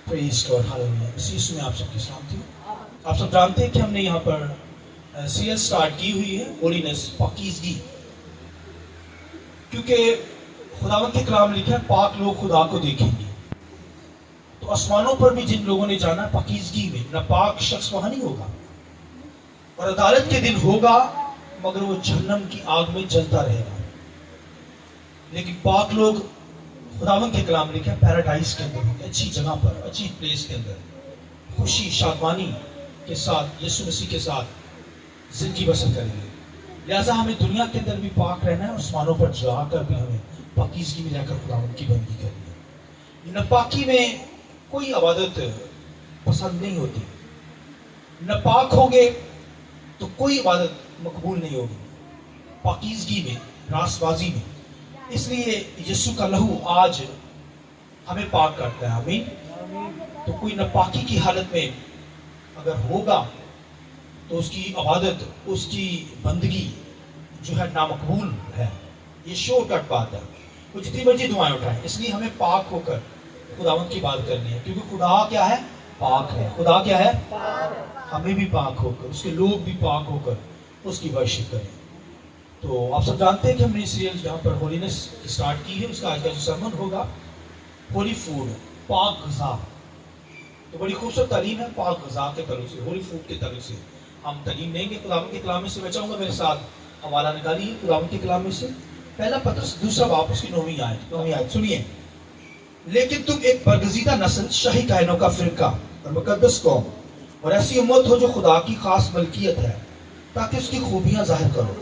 Praise God, hallelujah. इस यीशु में आप सबकी सलामती हो। आप सब जानते हैं कि हमने यहाँ पर सीरीज स्टार्ट की हुई है, होलीनेस, पाकीज़गी। क्योंकि खुदावंद के कलाम लिखा है, पाक लोग खुदा को देखेंगे। तो आसमानों पर भी जिन लोगों ने जाना है पाकीज़गी में, नापाक शख्स वहाँ नहीं होगा, और अदालत के दिन होगा, मगर वो जहन्नम की आग में जलता रहेगा। लेकिन पाक लोग, खुदावंद के कलाम लिखा है, पैराडाइज के अंदर, अच्छी जगह पर, अच्छी प्लेस के अंदर, खुशी शादमानी के साथ, यीशु मसीह के साथ जिंदगी बसर करेंगे। लिहाजा हमें दुनिया के अंदर भी पाक रहना है, और आसमानों पर जाकर भी हमें पाकीज़गी में रहकर खुदावंद की बंदगी करनी है। नापाकी में कोई इबादत पसंद नहीं होती। नापाक होंगे तो कोई इबादत मकबूल नहीं होगी। पाकीज़गी में, रासबाजी में, इसलिए यीशु का लहू आज हमें पाक करता है। आमीन। तो कोई नापाकी की हालत में अगर होगा तो उसकी इबादत, उसकी बंदगी जो है नामकबूल है। ये शॉर्टकट बात है। वो जितनी मर्जी दुआएं उठाएं, इसलिए हमें पाक होकर खुदावंद की बात करनी है, क्योंकि खुदा क्या है? पाक है। खुदा क्या है? हमें भी पाक होकर, उसके लोग भी पाक होकर उसकी वर्शिप करें। तो आप सब जानते हैं कि हमने सीरीज यहाँ पर होलीनेस स्टार्ट की है। उसका आज का जो सरमन होगा, होली फूड, पाक ग़िज़ा। तो बड़ी खूबसूरत तालीम है पाक ग़िज़ा के तरफ से, होली फूड के तरफ से हम तालीम लेंगे। खुदावंद के कलाम में से मैं चाहूँगा मेरे साथ हवाला निकालिए खुदावंद के कलाम में से। पहला पत्रस दूसरा बाब, उसकी 9वीं आयत सुनिए। लेकिन तुम एक बरगज़ीदा नस्ल, शाही कायनों का फिरका और मुकद्दस कौम, और ऐसी उम्मत हो जो खुदा की खास मलकियत है, ताकि उसकी खूबियाँ ज़ाहिर करो,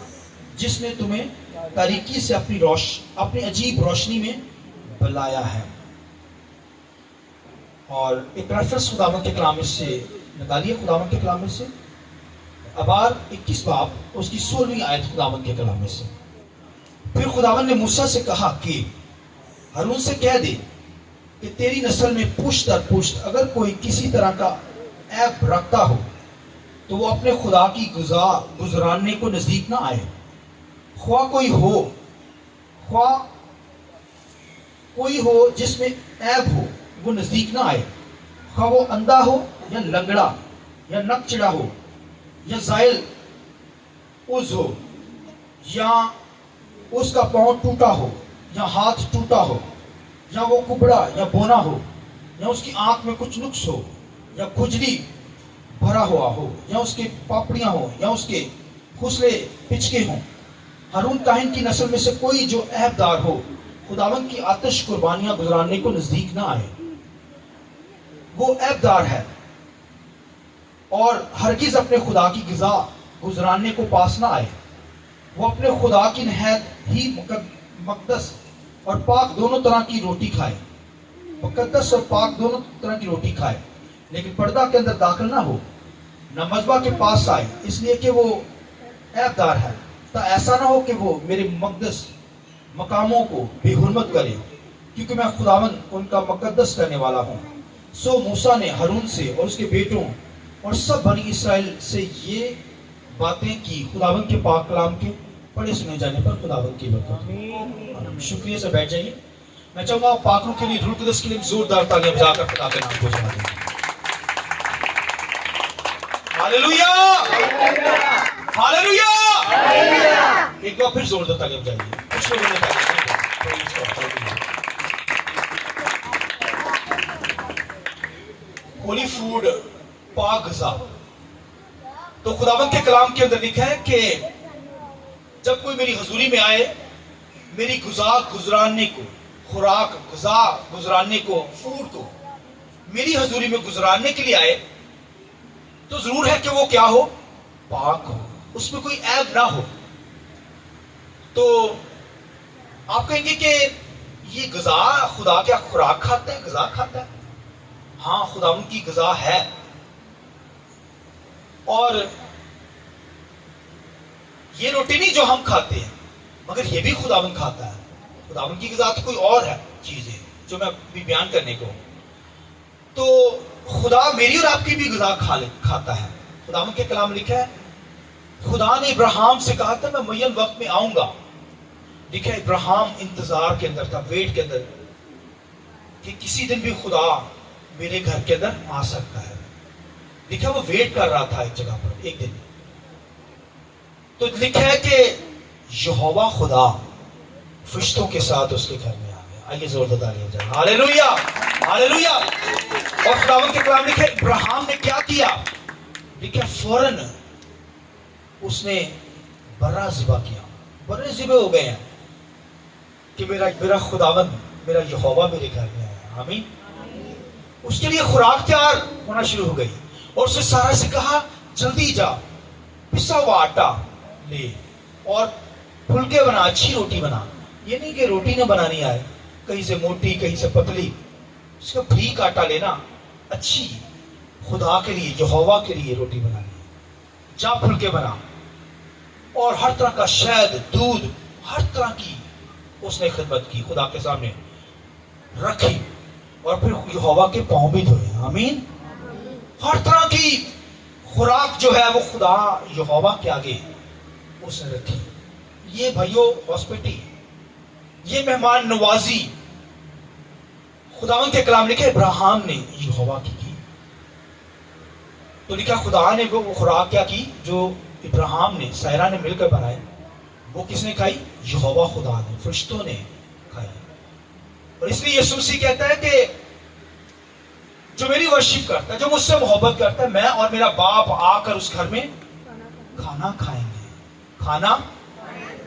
जिसने तुम्हें तारीकी से अपनी अजीब रोशनी में बुलाया है। और एक रेफरेंस खुदावंद के कलाम में से निकालिए, खुदावंद के कलाम में से अबार 21 बाब, उसकी 16वीं आयत खुदावंद के कलाम में से। फिर खुदावंद ने मूसा से कहा कि हारून से कह दे कि तेरी नस्ल में पुश्त दर पुश्त अगर कोई किसी तरह का ऐब रखता हो, तो वो अपने खुदा की गुजरानने को नजदीक ना आए। ख्वा कोई हो जिसमें ऐब हो, वो नजदीक ना आए। ख्वा वो अंधा हो, या लंगड़ा, या नकचिड़ा हो, या जायल उज हो, या उसका पांव टूटा हो, या हाथ टूटा हो, या वो कुबड़ा या बोना हो, या उसकी आंख में कुछ नुक्स हो, या खुजली भरा हुआ हो, या उसके पापड़ियां हो, या उसके खुसले पिचके हों। हारून काहिन की नस्ल में से कोई जो ऐबदार हो, खुदावंद की आतिश कुर्बानियां गुजराने को नजदीक ना आए। वो ऐबदार है और हरगिज अपने खुदा की ग़िज़ा गुजराने को पास ना आए। वो अपने खुदा की नहायत ही मुक़द्दस और पाक दोनों तरह की रोटी खाए, मुक़द्दस और पाक दोनों तरह की रोटी खाए, लेकिन पर्दा के अंदर दाखिल ना हो, न मज़बा के पास आए, इसलिए कि वो ऐबदार है। तो ऐसा ना हो कि वो मेरे मुक़द्दस मकामों को बेहुरमत करे, क्योंकि मैं खुदावंद उनका मुक़द्दस करने वाला हूँ। सो मूसा ने हारून से और उसके बेटों और सब बनी इसराइल से ये बातें की। खुदावंद के पाक कलाम के पढ़े सुने जाने पर खुदावंद की बरकत। शुक्रिया से बैठ जाइए। मैं चाहूंगा पाकों के लिए, रूह कुदस के लिए जोरदार तालियां बजाकर खुदा के नाम को जमा दें। Hallelujah, hallelujah. एक बार फिर जोरदार तालियां बजाइए। कुछ लोगों ने तालियां होली फूड, पाक ग़िज़ा। तो खुदावंद के कलाम के अंदर लिखा है कि जब कोई मेरी हजूरी में आए, मेरी गुजराने को, खुराक ग़िज़ा गुजराने को, फूड को मेरी हजूरी में गुजराने के लिए आए, तो जरूर है कि वो क्या हो? पाक हो, उसमें कोई ऐब ना हो। तो आप कहेंगे कि ये ग़िज़ा, खुदा क्या खुराक खाता है, ग़िज़ा खाता है? हाँ, खुदा उनकी ग़िज़ा है, और ये रोटी नहीं जो हम खाते हैं, मगर ये भी खुदावंद खाता है। खुदावंद की ग़िज़ा तो कोई और है, चीज़ है जो मैं अभी बयान करने को। तो खुदा मेरी और आपकी भी ग़िज़ा खाता है। खुदावंद के कलाम लिखा है, खुदा ने इब्राहिम से कहा था मैं मुय्यन वक्त में आऊंगा। लिखा है इब्राहिम इंतजार के अंदर था, वेट के अंदर, कि किसी दिन भी खुदा मेरे घर के अंदर आ सकता है। लिखा वो वेट कर रहा था एक जगह पर एक दिन, तो लिखा है कि यहोवा खुदा फरिश्तों के साथ उसके घर में आ गया। आइए जोरदार तालियां बजाएं, हालेलुया हालेलुया। और खुदावंद के कलाम लिखे इब्राहिम ने क्या किया, लिखा फौरन उसने बर्रा ज़िबा किया। बर्रे ज़िबे हो गए हैं कि मेरा खुदावंद, मेरा यहोवा मेरे घर में आया। आमीन। उसके लिए खुराक तैयार होना शुरू हो गई और उसने सारा से कहा जल्दी जा, पिसा हुआ आटा ले और फुलके बना, अच्छी रोटी बना। ये नहीं कि रोटी न बनानी आए, कहीं से मोटी कहीं से पतली, उसका बारीक आटा लेना, अच्छी खुदा के लिए यहोवा के लिए रोटी बनानी। जा फुलके बना और हर तरह का शहद, दूध, हर तरह की उसने खिदमत की, खुदा के सामने रखी और फिर यहोवा के पांव भी धोए। आमीन। हर तरह की खुराक जो है वो खुदा यहोवा के आगे उसने रखी। ये भाइयों हॉस्पिटल, ये मेहमान नवाजी खुदावंद के कलाम लिखे इब्राहिम ने यहोवा की। तो लिखा खुदा ने वो खुराक क्या की जो इब्राहिम ने सायरा ने मिलकर बनाई, वो किसने खाई, यहोवा खुदा ने, फरिश्तों ने खाई। और इसलिए यीशु मसीह कहता है कि जो मेरी वर्शिप करता है, जो मुझसे मोहब्बत करता है, मैं और मेरा बाप आकर उस घर में खाना खाएंगे, खाना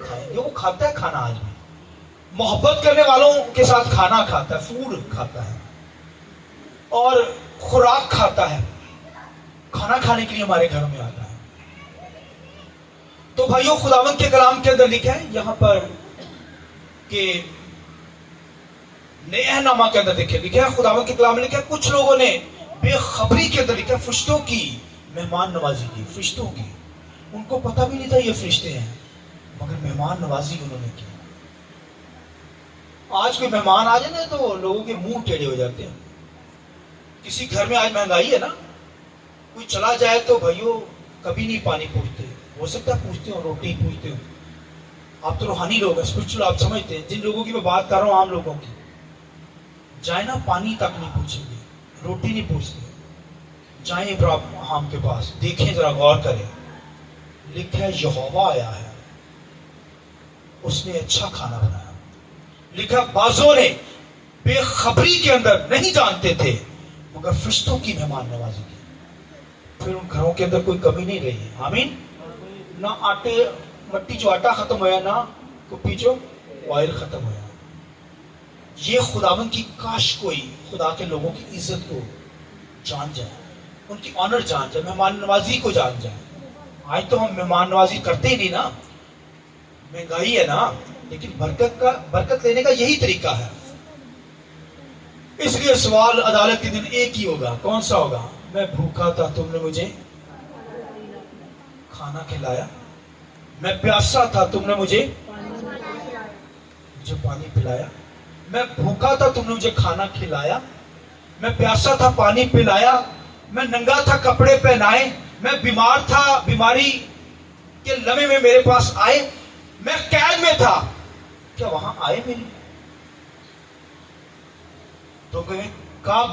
खाएंगे। वो खाता है खाना, आज भी मोहब्बत करने वालों के साथ खाना खाता है, फूड खाता है और खुराक खाता है, खाना खाने के लिए हमारे घरों में आता है। तो भाइयों खुदावंद के कलाम के अंदर लिखा है यहां पर कि नेहनामा के अंदर देखिए लिखा है, खुदावंद के कलाम में लिखा है कुछ लोगों ने बेखबरी के अंदर लिखा है फरिश्तों की मेहमान नवाजी की, फरिश्तों की। उनको पता भी नहीं था ये फरिश्ते हैं, मगर मेहमान नवाजी उन्होंने की। आज कोई मेहमान आ जाए ना तो लोगों के मुंह टेढ़े हो जाते हैं। किसी घर में आज महंगाई है ना, कोई चला जाए तो भाइयों कभी नहीं पानी पूछते, हो सकता है पूछते हो, रोटी पूछते हो। आप तो रूहानी लोग हैं, स्पिरिचुअल, आप समझते हैं। जिन लोगों की मैं बात कर रहा हूं, आम लोगों की, जाए ना पानी तक नहीं पूछेंगे, रोटी नहीं पूछते। जाए इब्राहिम के पास, देखें जरा, गौर करें। लिखा है यहोवा आया है, उसने अच्छा खाना बनाया। लिखा बाजों ने बेखबरी के अंदर नहीं जानते थे, मगर फरिश्तों की मेहमान नवाजी की। फिर उन घरों के अंदर कोई कमी नहीं रही। आमीन। ना आटे मट्टी चो आटा खत्म होया, ना कुप्पी चो ऑयल खत्म होया। ये खुदावन की काश कोई खुदा के लोगों की इज्जत को जान जाए, उनकी ऑनर जान जाए, मेहमान नवाजी को जान जाए। आज तो हम मेहमान नवाजी करते ही नहीं ना, महंगाई है ना, लेकिन बरकत लेने का यही तरीका है। इसलिए सवाल अदालत के दिन एक ही होगा, कौन सा होगा? मैं भूखा था, तुमने मुझे खाना खिलाया। मैं प्यासा था, तुमने मुझे पानी पिलाया। मैं भूखा था, तुमने मुझे खाना खिलाया। मैं प्यासा था, पानी पिलाया। मैं नंगा था, कपड़े पहनाए। मैं बीमार था, बीमारी के लम्हे में मेरे पास आए। मैं कैद में था, क्या वहां आए मेरे? तो कहे कब?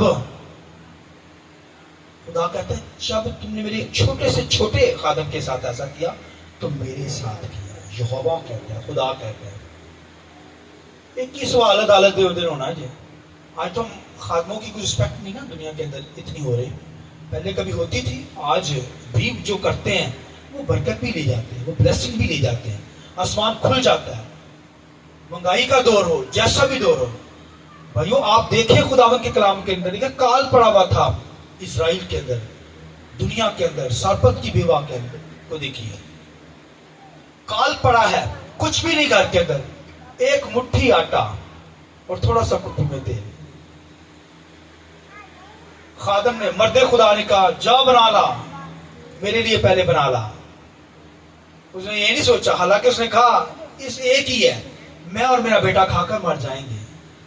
खुदा कहता है जब तुमने मेरे छोटे से छोटे खादम के साथ ऐसा किया तो मेरे साथ किया। यहोवा कहता है, खुदा कहता है। एक ही सवाल अदालत दे दिन होना है। आज तो हम खादमों की कोई रिस्पेक्ट नहीं ना दुनिया के अंदर इतनी हो रही, पहले कभी होती थी। आज भी जो करते हैं वो बरकत भी ले जाते हैं, वो ब्लेसिंग भी ले जाते हैं, आसमान खुल जाता है। महंगाई का दौर हो, जैसा भी दौर हो, भाइयों आप देखें खुदावन के कलाम के अंदर देखिए काल पड़ा हुआ था इजराइल के अंदर, दुनिया के अंदर, सारपत की बेवा के अंदर को देखिए काल पड़ा है। कुछ भी नहीं घर के अंदर, एक मुट्ठी आटा और थोड़ा सा कुट्टी में तेल। खादम ने, मर्दे खुदा ने कहा जा बना ला, मेरे लिए पहले बना ला। उसने ये नहीं सोचा, हालांकि उसने कहा इस एक ही है, मैं और मेरा बेटा खाकर मर जाएंगे।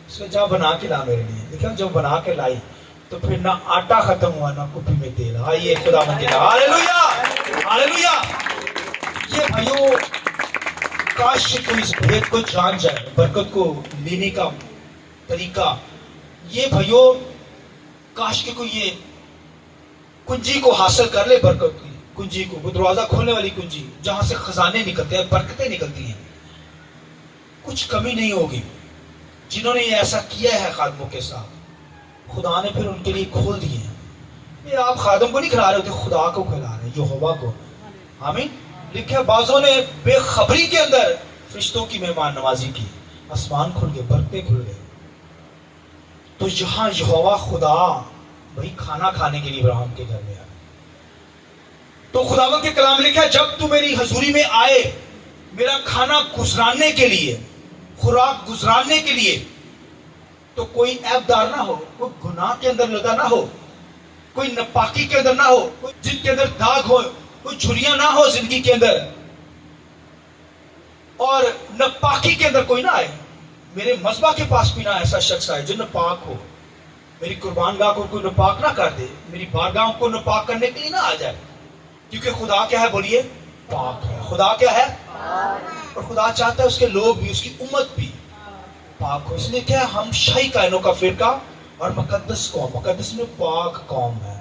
उसने जा बना के ला मेरे लिए। देखा जब बना के लाई तो फिर ना आटा खत्म हुआ ना कुप्पी में तेल। आइए खुदा मन के हालेलुया हालेलुया। ये भाइयों काश कोई इस भेद को जान जाए, बरकत को लेने का तरीका। ये भाइयों کاش کہ کوئی یہ کنجی کو حاصل کر لے، برکت کی کنجی کو، وہ دروازہ کھولنے والی کنجی جہاں سے خزانے نکلتے ہیں، برکتیں نکلتی ہیں، کچھ کمی نہیں ہوگی۔ جنہوں نے یہ ایسا کیا ہے خادموں کے ساتھ، خدا نے پھر ان کے لیے کھول دیے ہیں۔ یہ آپ خادم کو نہیں کھلا رہے ہوتے، خدا کو کھلا رہے ہیں، یہوہ کو۔ آمین۔ لکھے بعضوں نے بے خبری کے اندر فرشتوں کی مہمان نوازی کی، آسمان کھل گئے، برکتیں کھل گئے۔ تو یہاں یہوہ خدا بھائی کھانا کھانے کے لیے ابراہیم کے گھر میں آیا۔ تو خداوند کے کلام لکھا ہے جب تو میری حضوری میں آئے میرا کھانا گزراننے کے لیے، خوراک گزراننے کے لیے، تو کوئی عیب دار نہ ہو، کوئی گناہ کے اندر لگا نہ ہو، کوئی ناپاکی کے اندر نہ ہو، کوئی جن کے اندر داغ ہو، کوئی جھریاں نہ ہو زندگی کے اندر، اور ناپاکی کے اندر کوئی نہ آئے۔ میرے مذبح کے پاس بھی نہ ایسا شخص آئے جو ناپاک ہو، میری قربان گاہ کو کوئی ناپاک نہ کر دے، میری بارگاہ کو ناپاک کرنے کے لیے نہ آ جائے، کیونکہ خدا کیا ہے؟ بولیے پاک ہے۔ خدا کیا ہے؟ اور خدا چاہتا ہے اس کے لوگ بھی، اس کی امت بھی پاک ہو۔ اس لیے کیا ہے؟ ہم شاہی کائنوں کا فرقہ اور مقدس قوم، مقدس میں پاک قوم ہے۔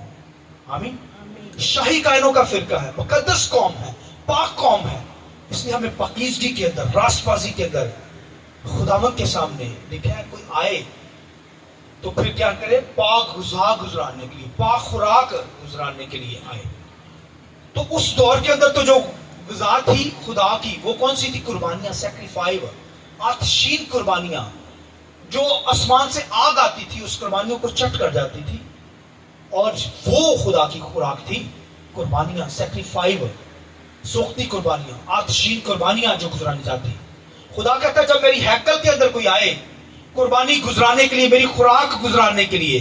آمین۔ شاہی کائنوں کا فرقہ ہے، مقدس قوم ہے، پاک قوم ہے۔ اس لیے ہمیں پاکیزگی کے اندر، راست بازی کے اندر خداوند کے سامنے لکھا ہے کوئی آئے تو پھر کیا کرے؟ پاک غذا گزرانے کے لیے، پاک خوراک گزرانے کے لیے آئے۔ تو اس دور کے اندر تو جو غذا تھی خدا کی، وہ کون سی تھی؟ قربانیاں، سیکریفائیو، آتشین قربانیاں، جو آسمان سے آگ آتی تھی اس قربانیوں کو چٹ کر جاتی تھی، اور وہ خدا کی خوراک تھی۔ قربانیاں، سیکریفائیو، سوختی قربانیاں، آتشین قربانیاں جو گزرانی جاتی۔ خدا کہتا ہے جب میری ہیکل کے اندر کوئی آئے قربانی گزرانے کے لیے، میری خوراک گزرانے کے لیے،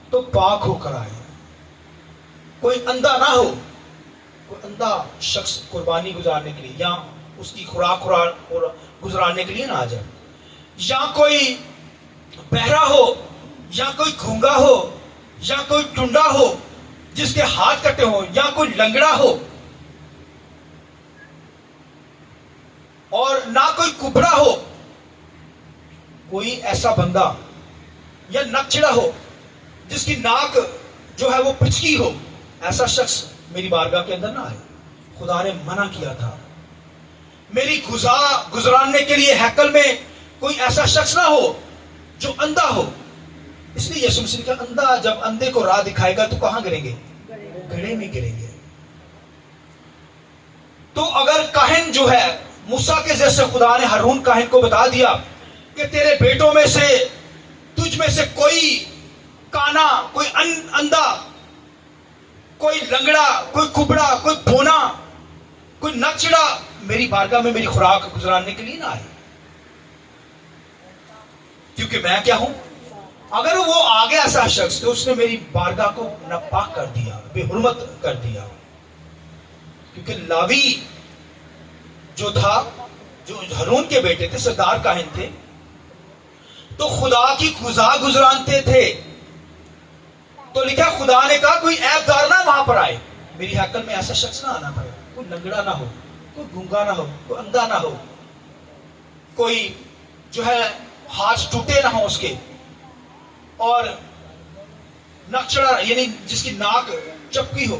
تو پاک ہو کر آئے۔ کوئی اندھا نہ ہو، کوئی اندھا شخص قربانی گزارنے کے لیے یا اس کی خوراک گزرانے کے لیے نہ آ جائے، یا کوئی بہرا ہو، یا کوئی گھونگا ہو، یا کوئی ٹنڈا ہو جس کے ہاتھ کٹے ہو، یا کوئی لنگڑا ہو، اور نہ کوئی کبڑا ہو، کوئی ایسا بندہ یا نکچڑا ہو جس کی ناک جو ہے وہ پچکی ہو، ایسا شخص میری بارگاہ کے اندر نہ آئے۔ خدا نے منع کیا تھا۔ میری غذا گزرانے کے لیے ہیکل میں کوئی ایسا شخص نہ ہو جو اندھا ہو۔ اس لیے یسوع مسیح کا اندھا جب اندھے کو راہ دکھائے گا تو کہاں گریں گے؟ گڑھے میں گریں گے۔ تو اگر کاہن جو ہے موسیٰ کے جیسے خدا نے ہارون کاہن کو بتا دیا کہ تیرے بیٹوں میں سے، تجھ میں سے کوئی کانا، کوئی اندھا، کوئی لنگڑا، کوئی کبڑا، کوئی بونا، کوئی نکچڑا میری بارگاہ میں میری خوراک گزرانے کے لیے نہ آئے، کیونکہ میں کیا ہوں؟ اگر وہ آ گیا ایسا شخص تو اس نے میری بارگاہ کو ناپاک کر دیا، بے حرمت کر دیا۔ کیونکہ لاوی جو تھا، جو ہارون کے بیٹے تھے، سردار کاہن تھے، تو خدا کی غذا گزرانتے تھے۔ تو لکھا خدا نے کہا کوئی عیب دار نہ وہاں پر آئے، میری ہیکل میں ایسا شخص نہ آنا پڑے، کوئی لنگڑا نہ ہو، کوئی گونگا نہ ہو، کوئی اندھا نہ ہو، کوئی جو ہے ہاتھ ٹوٹے نہ ہو اس کے، اور نکچڑا یعنی جس کی ناک چپکی ہو،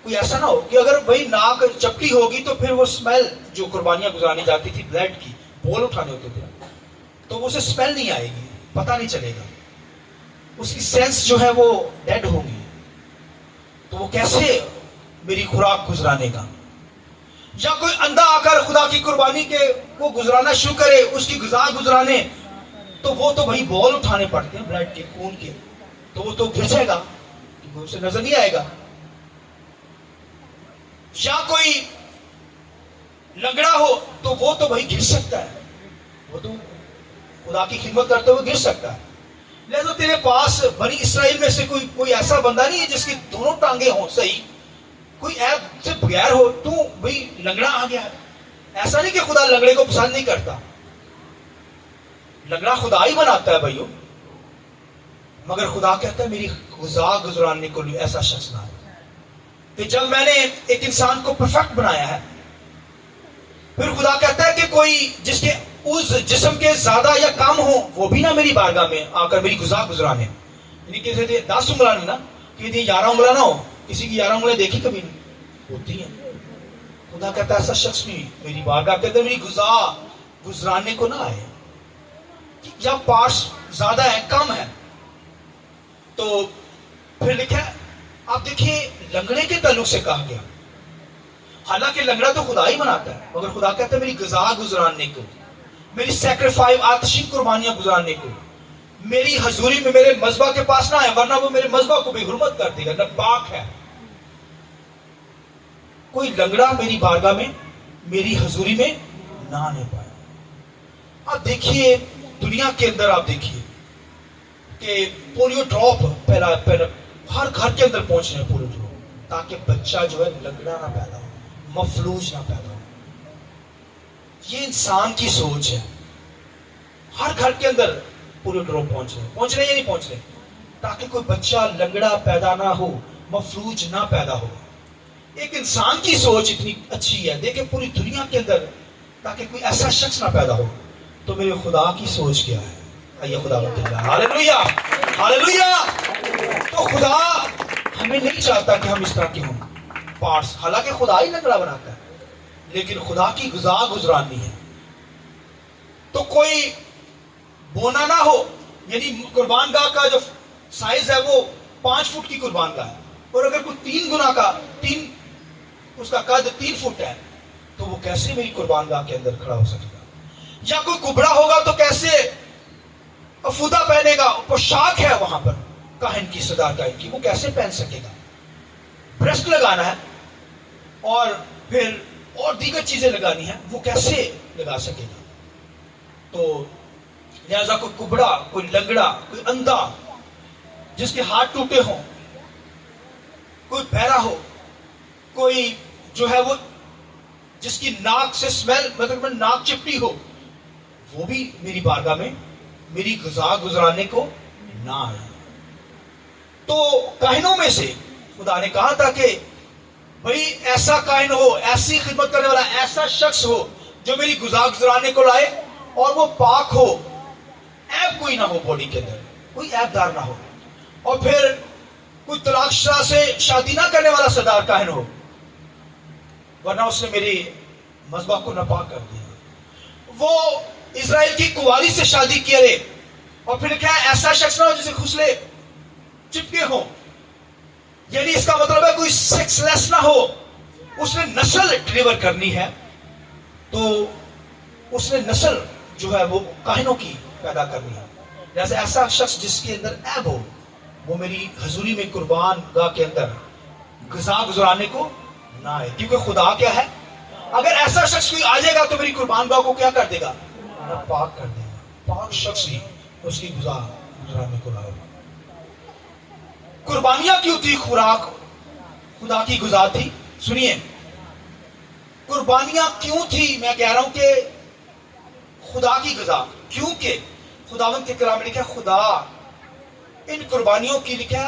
کوئی ایسا نہ ہو کہ اگر وہی ناک چپکی ہوگی تو پھر وہ سمیل جو قربانیاں گزرانی جاتی تھی بلڈ کی، بول اٹھانے ہوتے تھے، تو اسے سمیل نہیں آئے گی، پتہ نہیں چلے گا، اس کی سینس جو ہے وہ ڈیڈ ہوگی، تو وہ کیسے میری خوراک گزرانے گا؟ یا کوئی اندھا آ کر خدا کی قربانی کے وہ گزرانا شروع کرے، اس کی غذا گزرانے، تو وہ تو وہی بول اٹھانے پڑتے ہیں بلڈ کے، خون کے، تو وہ تو گر جائے گا کیونکہ اسے نظر نہیں آئے گا۔ یا کوئی لنگڑا ہو تو وہ تو بھائی گر سکتا ہے، وہ تو خدا کی خدمت کرتے ہوئے گر سکتا ہے۔ لہذا تیرے پاس بنی اسرائیل میں سے کوئی ایسا بندہ نہیں ہے جس کی دونوں ٹانگیں ہوں صحیح، کوئی عیب سے بغیر ہو، تو بھائی لنگڑا آ گیا ہے۔ ایسا نہیں کہ خدا لنگڑے کو پسند نہیں کرتا، لنگڑا خدا ہی بناتا ہے بھائیو، مگر خدا کہتا ہے میری غذا گزرانے کو لیے ایسا شخص نہ ہے۔ کہ جب میں نے ایک انسان کو پرفیکٹ بنایا ہے، پھر خدا کہتا ہے کہ کوئی جس کے اس جسم کے زیادہ یا کم ہو وہ بھی نہ میری بارگاہ میں آ کر میری غذا گزرانے، یعنی کسی دی 10 انگلیاں نہیں نا، کہ دی 11 انگلیاں نہ ہو. کسی کی 11 انگلیاں دیکھی کبھی نہیں ہوتی ہیں. خدا کہتا ہے ایسا شخص بھی میری بارگاہ کے اندر میری گزرانے کو نہ آئے. جب پارٹس زیادہ ہیں کم ہیں تو پھر لکھا ہے. آپ دیکھیے لنگڑے کے تعلق سے کہا گیا، حالانکہ لنگڑا تو خدا ہی بناتا ہے، مگر خدا کہتا ہے میری غذا گزرانے کو، میری سیکریفائز آتشین قربانیاں گزرانے کو، میری حضوری میں میرے مذبح کے پاس نہ آئے، ورنہ وہ میرے مذبح کو بے حرمت کر دے گا، نہ پاک ہے. کوئی لنگڑا میری بارگاہ میں میری حضوری میں نہ آنے پائے. آپ دیکھیے دنیا کے اندر، آپ دیکھیے کہ پولیو ڈراپ پہلا ہر گھر کے اندر پہنچ رہے ہیں پولیو ڈراپ، تاکہ بچہ جو ہے لنگڑا نہ پیدا ہو، مفلوج نہ پیدا ہو. یہ انسان کی سوچ ہے. ہر گھر کے اندر پولیو ڈراپ پہنچ رہے یا نہیں پہنچ رہے، تاکہ کوئی بچہ لنگڑا پیدا نہ ہو، مفلوج نہ پیدا ہو. ایک انسان کی سوچ اتنی اچھی ہے. دیکھیں پوری دنیا کے اندر تاکہ کوئی ایسا شخص نہ پیدا ہو. تو میرے خدا کی سوچ کیا ہے؟ آئیے خدا بتائیں. Hallelujah hallelujah. تو خدا ہمیں نہیں چاہتا کہ ہم اس طرح کے ہوں پارٹس. حالانکہ خدا ہی لنگڑا بناتا ہے، لیکن خدا کی غذا گزرانی ہے. تو کوئی بونا نہ ہو. یعنی قربان گاہ کا جو سائز ہے وہ 5 فٹ کی قربان گاہ ہے، اور اگر کوئی 3 گنا کا اس کا قد 3 فٹ ہے تو وہ کیسے میری قربان گاہ کے اندر کھڑا ہو سکے گا؟ یا کوئی کبڑا ہوگا تو کیسے افودہ پہنے گا؟ پوشاک ہے وہاں پر کاہن کی، صدار کاہن کی، وہ کیسے پہن سکے گا؟ برسٹ لگانا ہے اور پھر اور دیگر چیزیں لگانی ہیں، وہ کیسے لگا سکے گا؟ تو لہذا کوئی کبڑا، کوئی لنگڑا، کوئی اندھا جس کے ہاتھ ٹوٹے ہوں، کوئی بہرا ہو، کوئی جو ہے وہ جس کی ناک سے سمیل، مطلب ناک چپٹی ہو، وہ بھی میری بارگاہ میں میری غذا گزرانے کو نہ آئے. تو کاہنوں میں سے خدا نے کہا تھا کہ بھئی ایسا کاہن ہو، ایسی خدمت کرنے والا ایسا شخص ہو جو میری غذا گزرانے کو لائے، اور وہ پاک ہو، عیب کوئی نہ ہو، باڈی کے اندر کوئی عیب دار نہ ہو. اور پھر کوئی طلاق شدہ سے شادی نہ کرنے والا سردار کاہن ہو، ورنہ اس نے میری مذبح کو ناپاک کر دیا. وہ اسرائیل کی کنواری سے شادی کیے رہے، اور پھر کیا ایسا شخص نہ ہو جسے خصلے چپکے ہوں. یعنی اس کا مطلب ہے کوئی سیکس لیس نہ ہو. اس نے نسل ڈلیور کرنی ہے، تو اس نے نسل جو ہے وہ کاہنوں کی پیدا کرنی ہے. جیسے ایسا شخص جس کے اندر عیب ہو، وہ میری حضوری میں قربان گاہ کے اندر غذا گزرانے کو نہ آئے. کیونکہ خدا کیا ہے؟ اگر ایسا شخص کوئی آ جائے گا تو میری قربان گاہ کو کیا کر دے گا؟ پاک کر دے گا. پاک شخص ہی اس کی غذا گزرانے کو لائے. قربانیاں کیوں تھی؟ خوراک خدا کی غذا تھی. سنیے قربانیاں کیوں تھی؟ میں کہہ رہا ہوں کہ خدا کی غذا، کیونکہ خداوند کے کلام میں لکھا خدا ان قربانیوں کی، لکھا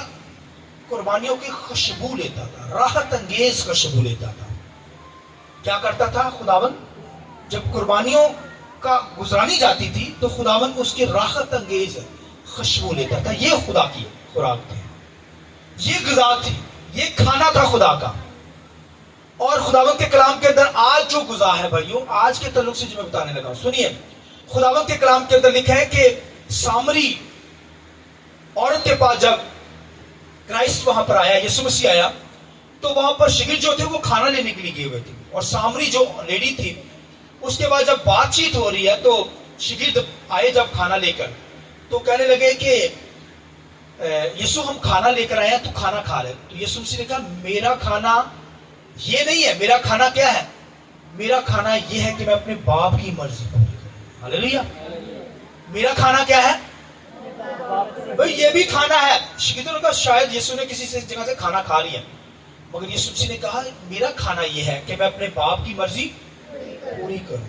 قربانیوں کی خوشبو لیتا تھا، راحت انگیز خوشبو لیتا تھا. کیا کرتا تھا خداوند؟ جب قربانیوں کا گزرانی جاتی تھی تو خداوند اس کی راحت انگیز خوشبو لیتا تھا. یہ خدا کی خوراک تھی، یہ غذا تھی، یہ کھانا تھا خدا کا. اور خداوند کے کلام کے اندر آج جو غذا ہے بھائیوں، آج کے تعلق سے جو میں بتانے لگا ہوں، سنیے خداوند کے کلام کے اندر لکھا ہے کہ سامری عورت کے پاس جب کرائسٹ وہاں پر آیا، یسوع مسیح آیا، تو وہاں پر شاگرد جو تھے وہ کھانا لینے کے لیے گئے ہوئے تھے. اور سامری جو لیڈی تھی، اس کے بعد جب بات چیت ہو رہی ہے تو شاگرد آئے جب کھانا لے کر، تو کہنے لگے کہ یسوع ہم کھانا لے کر آئے ہیں، تو کھانا کھا لے. تو یسوع مسیح نے کہا میرا کھانا یہ نہیں ہے. میرا کھانا کیا ہے؟ میرا کھانا یہ ہے کہ میں اپنے باپ کی مرضی پوری کروں. ہاللیلویا. میرا کھانا کیا ہے؟ بھئی یہ بھی کھانا ہے. شاگردوں نے کہا شاید یسوع نے کسی سے جگہ سے کھانا کھا لیا، مگر یسوع مسیح نے کہا میرا کھانا یہ ہے کہ میں اپنے باپ کی مرضی پوری کروں.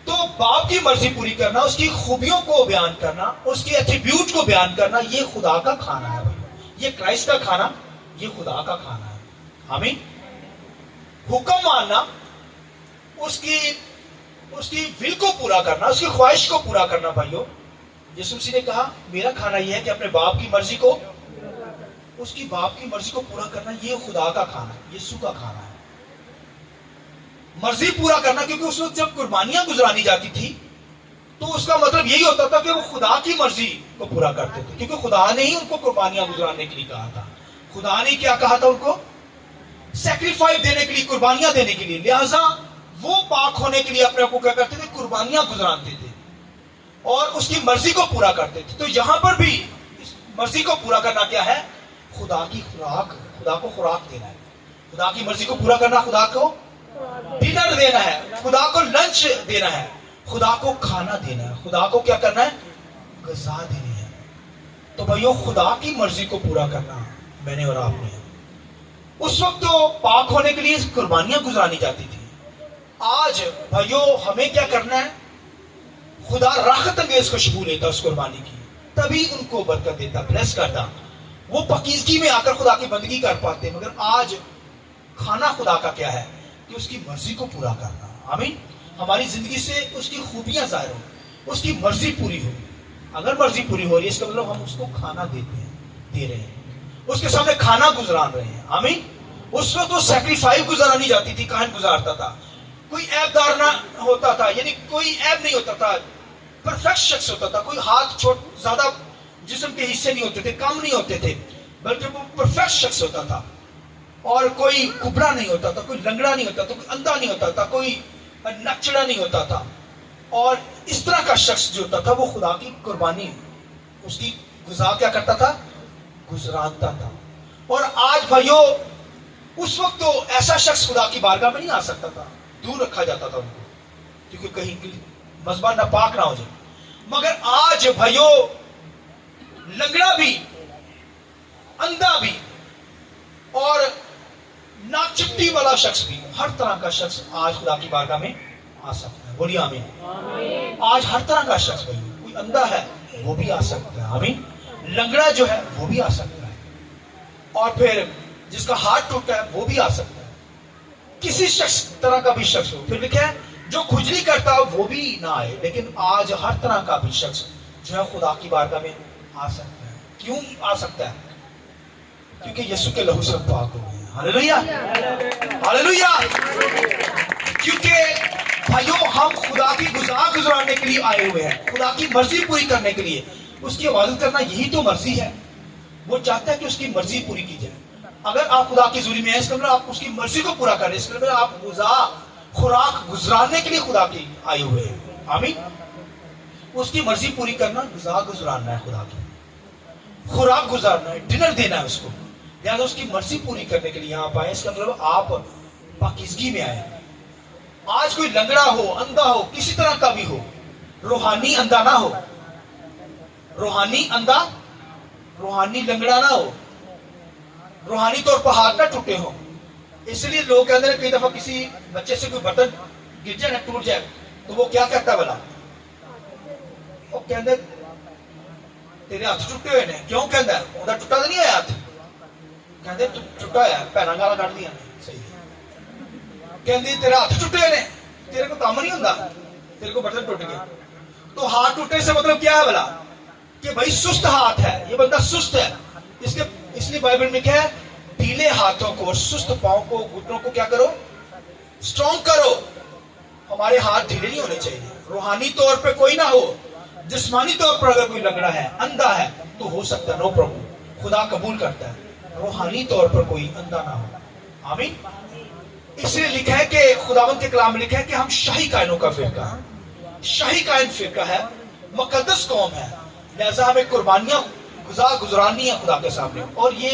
تو باپ کی مرضی پوری کرنا، اس کی خوبیوں کو بیان کرنا، اس کے ایٹریبیوٹ کو بیان کرنا، یہ خدا کا کھانا ہے بھائی. یہ کرائسٹ کا کھانا، یہ خدا کا کھانا ہے. آمین. حکم ماننا، اس کی ول کو پورا کرنا، اس کی خواہش کو پورا کرنا بھائیوں، यीशु मसीह ने कहा मेरा खाना यह है कि अपने बाप की मर्जी को, उसकी बाप की मर्जी को पूरा करना, ये खुदा का खाना है, यीशु का खाना है। मर्जी पूरा करना, क्योंकि उस वक्त जब कुर्बानियां गुजरानी जाती थी तो उसका मतलब यही होता था कि वो खुदा की मर्जी को पूरा करते थे, क्योंकि खुदा ने ही उनको कुर्बानियां गुजराने के लिए कहा था। खुदा ने क्या कहा था उनको? सैक्रिफाइस देने के लिए, कुर्बानियां देने के लिए। लिहाजा वो पाक होने के लिए अपने आप को क्या करते थे? कुर्बानियां गुजराते थे और उसकी मर्जी को पूरा करते थे। तो यहां पर भी इस मर्जी को पूरा करना क्या है? खुदा की खुराक, खुदा को खुराक देना है। खुदा की मर्जी को पूरा करना, खुदा को डिनर देना है, खुदा को लंच देना है, खुदा को खाना देना है, खुदा को क्या करना है? ग़िज़ा देनी है। तो भाइयों, खुदा की मर्जी को पूरा करना मैंने और आपने। उस वक्त तो पाक होने के लिए कुर्बानियां गुजरानी जाती थी। आज भाइयों हमें क्या करना है? खुदा राहत अंगेज खुशबू लेता उस कुर्बानी की, तभी उनको बरकत देता, ब्लेस करता। वो पकीजगी में आकर खुदा की बंदगी कर पाते। मगर आज खाना खुदा का क्या है? कि उसकी मर्जी को पूरा करना। आमीन। हमारी जिंदगी से उसकी खूबियां जाहिर हो, उसकी मर्जी पूरी हो। अगर मर्जी पूरी हो रही है, इसका मतलब हम उसको खाना देते हैं, दे रहे हैं, उसके सामने खाना गुजरान रहे हैं। आमीन। उस वक्त वो सैक्रिफाइस गुजारानी जाती थी, काहन गुजारता था, कोई ऐबदार ना होता था, यानी कोई ऐब नहीं होता था, परफेक्ट शख्स होता था। कोई हाथ छोट ज्यादा जिस्म के हिस्से नहीं होते थे, कम नहीं होते थे, बल्कि वो परफेक्ट शख्स होता था। और कोई कुबड़ा नहीं होता था, कोई लंगड़ा नहीं होता था, कोई अंधा नहीं होता था, कोई नचड़ा नहीं होता था। और इस तरह का शख्स जो होता था वो खुदा की कुर्बानी, उसकी गुज़ा क्या करता था? गुजरानता था। और आज भाइयों, उस वक्त तो ऐसा शख्स खुदा की बारगाह में नहीं आ सकता था, दूर रखा जाता था उनको, क्योंकि कहीं मज़बा नापाक ना हो जाए। मगर आज भाइयों, लंगड़ा भी, अंधा भी और नाचिट्टी वाला शख्स भी, हर तरह का शख्स आज खुदा की बारगाह में आ सकता है। बोलिए आमीन। आज हर तरह का शख्स भाई, कोई अंधा है वो भी आ सकता है। आमीन। लंगड़ा जो है वो भी आ सकता है, और फिर जिसका हाथ टूटा है वो भी आ सकता है। किसी शख्स तरह का भी शख्स हो। फिर लिखा है जो खुजली करता हो वो भी ना आए। लेकिन आज हर तरह का भी शख्स जो है खुदा की बारगाह में आ सकता है। क्यों आ सकता है? क्योंकि यीशु के लहू से पाक हो गए। Hallelujah, hallelujah. क्योंकि भाइयों, हम खुदा की गुजराने के लिए आए हुए हैं, खुदा की मर्जी पूरी करने के लिए। उसकी इबादत करना यही तो मर्जी है। वो चाहता है कि उसकी मर्जी पूरी की जाए। अगर आप खुदा की हुजूरी में हैं, इसका मतलब आप उसकी मर्जी को पूरा करें, इसका मतलब आप खुराक गुजराने के लिए खुदा की आए हुए हैं। आमीन। उसकी मर्जी पूरी करना, गुजराना है, खुदा की खुराक गुजारना है, डिनर देना है उसको। लिहाजा उसकी मर्जी पूरी करने के लिए यहाँ पाए, इसका मतलब आप पाकीज़गी में आए। आज कोई लंगड़ा हो, अंधा हो, किसी तरह का भी हो, रूहानी अंधा ना हो, रूहानी अंधा, रूहानी लंगड़ा ना हो, रूहानी तौर पर हाथ ना टूटे हो। इसलिए लोग कहते हैं, कई दफा किसी बच्चे से कोई बर्तन गिर जाए ना, टूट जाए, तो वो क्या कहता है? भला वो कहते तेरे हाथ टुटे हुए ने। क्यों कहता है? ਉਹਦਾ ਟੁੱਟਾ ਤਾਂ ਨਹੀਂ ਹੋਇਆ ਹੱਥ? ਕਹਿੰਦੇ ਟੁੱਟਾ ਹੋਇਆ, ਭੈਣਾਂ ਗਾਲਾਂ ਕੱਢਦੀਆਂ ਨੇ। ਸਹੀ ਹੈ। ਕਹਿੰਦੀ ਤੇਰੇ ਹੱਥ ਟੁੱਟੇ ਹੋਏ ਨੇ, तेरे को काम नहीं होता, तेरे को बर्तन टूट गया। तो हाथ टूटने से मतलब क्या है भला? कि भाई सुस्त हाथ है, ये बंदा सुस्त है। इसलिए बाइबल में क्या है? ढीले हाथों को और सुस्त पांव को, घुटनों को क्या करो? स्ट्रॉन्ग करो। हमारे हाथ ढीले नहीं होने चाहिए। रूहानी तौर पे कोई ना हो, जिस्मानी तौर पर अगर कोई लंगड़ा है, अंधा है, तो हो सकता है, नो प्रॉब्लम, खुदा कबूल करता है। रूहानी तौर पर कोई अंधा ना हो। आमीन। इसलिए लिखा है कि खुदावंद के कलाम में लिखा है कि हम शाही कायनों का फिरका, शाही कायन फिरका है, मुकद्दस कौम है। लिहाजा हमें कुर्बानियां गुजरानी है खुदा के सामने, और ये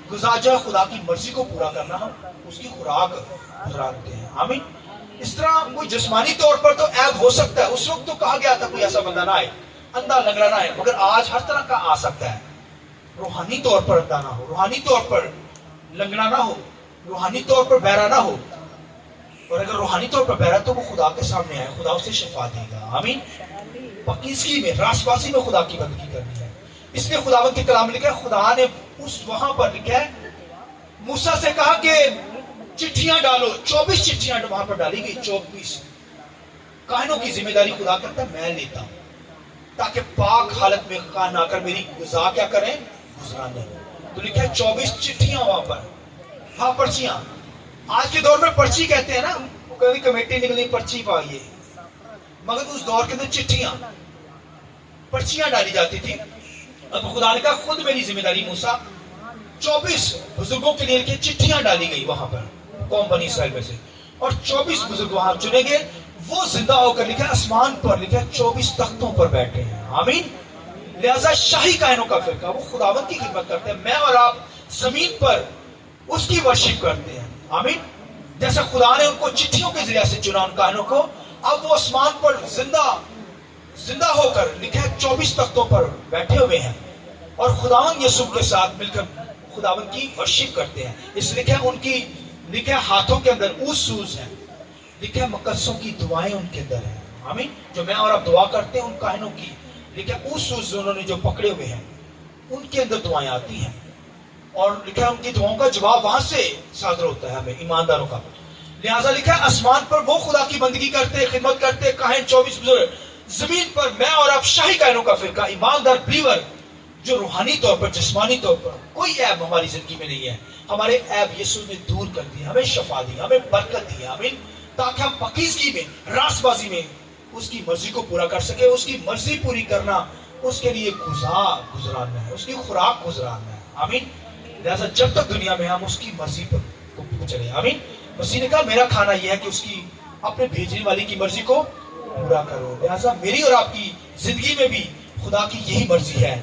गुजार जो है खुदा की मर्जी को पूरा करना, हम उसकी खुराक गुजराते हैं। आमीन। इस तरह कोई जिस्मानी तौर पर तो ऐब हो सकता है। उस वक्त तो कहा गया था कोई ऐसा बंदा ना आए, अंधा लंगड़ा ना आए, मगर आज हर तरह का आ सकता है। रूहानी तौर पर अंधा ना हो, रूहानी तौर पर लंगड़ा ना हो, रूहानी तौर पर बहरा ना हो। और अगर रूहानी तौर पर बहरा तो वो खुदा के सामने आए, खुदा उसे शिफा देगा। आमीन। पकीज़गी में, रासबासी में खुदा की बंदगी करनी है। इसलिए खुदावंद के कलाम में लिखा है, खुदा ने उस वहां पर लिखा है, मूसा से कहा कि चिट्ठियां डालो। 24 चिट्ठियां वहां पर डाली गई। 24 काहनों की जिम्मेदारी खुदा करता है, मैं लेता हूं। ताकि पाक हालत में ना कर मेरी गुज़ा क्या करें, गुजराने। तो लिखा है 24 चिट्ठियां वहां पर, हाँ पर्चियां। आज के दौर में पर्ची कहते हैं ना, कभी कमेटी निकली पर्ची पाइए, मगर उस दौर के अंदर चिट्ठियां, पर्चियां डाली जाती थी। अब खुदा ने कहा खुद मेरी जिम्मेदारी मूसा, 24 बुजुर्गों के लिए चिट्ठियां डाली गई वहां पर कौम बनी इसराइल में से, और 24 बुजुर्ग वहां चुने गए। वो जिंदा होकर लिखा आसमान पर, लिखा 24 तख्तों पर बैठे हैं। आमीन। लिहाजा शाही कायनों का फिरका वो खुदावंद की खिदमत करते हैं। मैं और आप जमीन पर उसकी वर्शिप करते हैं। आमीन। जैसे खुदा ने उनको चिट्ठियों के जरिए से चुना उन कायनों को, अब वो आसमान पर जिंदा होकर लिखा है 24 तख्तों पर बैठे हुए हैं और खुदावंद यीशु के साथ मिलकर खुदावंद की वर्शिप करते हैं। इस लिखा उनकी लिखे हाथों के अंदर ऊसूस है, लिखे मुकद्दसों की दुआएं उनके अंदर है। आमीन। जो मैं और आप दुआ करते हैं उन काहिनों की, लिखे ऊसूस उन्होंने जो पकड़े हुए हैं उनके अंदर दुआएं आती हैं और लिखा उनकी दुआओं का जवाब वहां से सादर होता है हमें ईमानदारों का। लिहाजा लिखा आसमान पर वो खुदा की बंदगी करते, खिदमत करते काहिन 24 बुजुर्ग, जमीन पर मैं और आप शाही काहिनों का फिरका, ईमानदार बिलीवर जो रूहानी तौर पर, जिस्मानी तौर पर कोई ऐब हमारी जिंदगी में नहीं है। हमारे ऐब यीशु ने दूर कर दिया, हमें शफा दी, हमें बरकत दी। आमीन। ताकि हम पकीज़गी में, रासबाजी में उसकी मर्जी को पूरा कर सके। उसकी मर्जी पूरी करना उसके लिए गुजराना है, उसकी खुराक गुजराना है। आमीन। लिहाजा जब तक दुनिया में हम उसकी मर्जी पर चले। आमीन। मसीह ने कहा मेरा खाना यह है कि उसकी अपने भेजने वाले की मर्जी को पूरा करो। लिहाजा मेरी और आपकी जिंदगी में भी खुदा की यही मर्जी है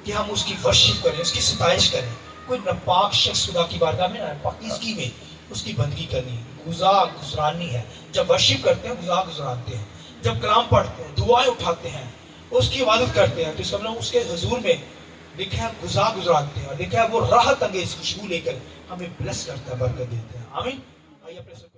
कि हम उसकी वर्शिप करें, उसकी सताइश करें। कोई नापाक शख्स खुदा की बारगाह में, पाकीज़गी में उसकी बंदगी करनी है, गुजरानी है। जब वर्शिप करते हैं गुजराते हैं, जब कलाम पढ़ते हैं, दुआएं उठाते हैं, उसकी इबादत करते हैं, तो इसका मतलब उसके हुजूर में लिखा है गुजराते हैं, और लिखा है वो राहत अंगेज खुशबू लेकर हमें ब्लेस करता है, बरकत देता है। आमीन। आइए अपने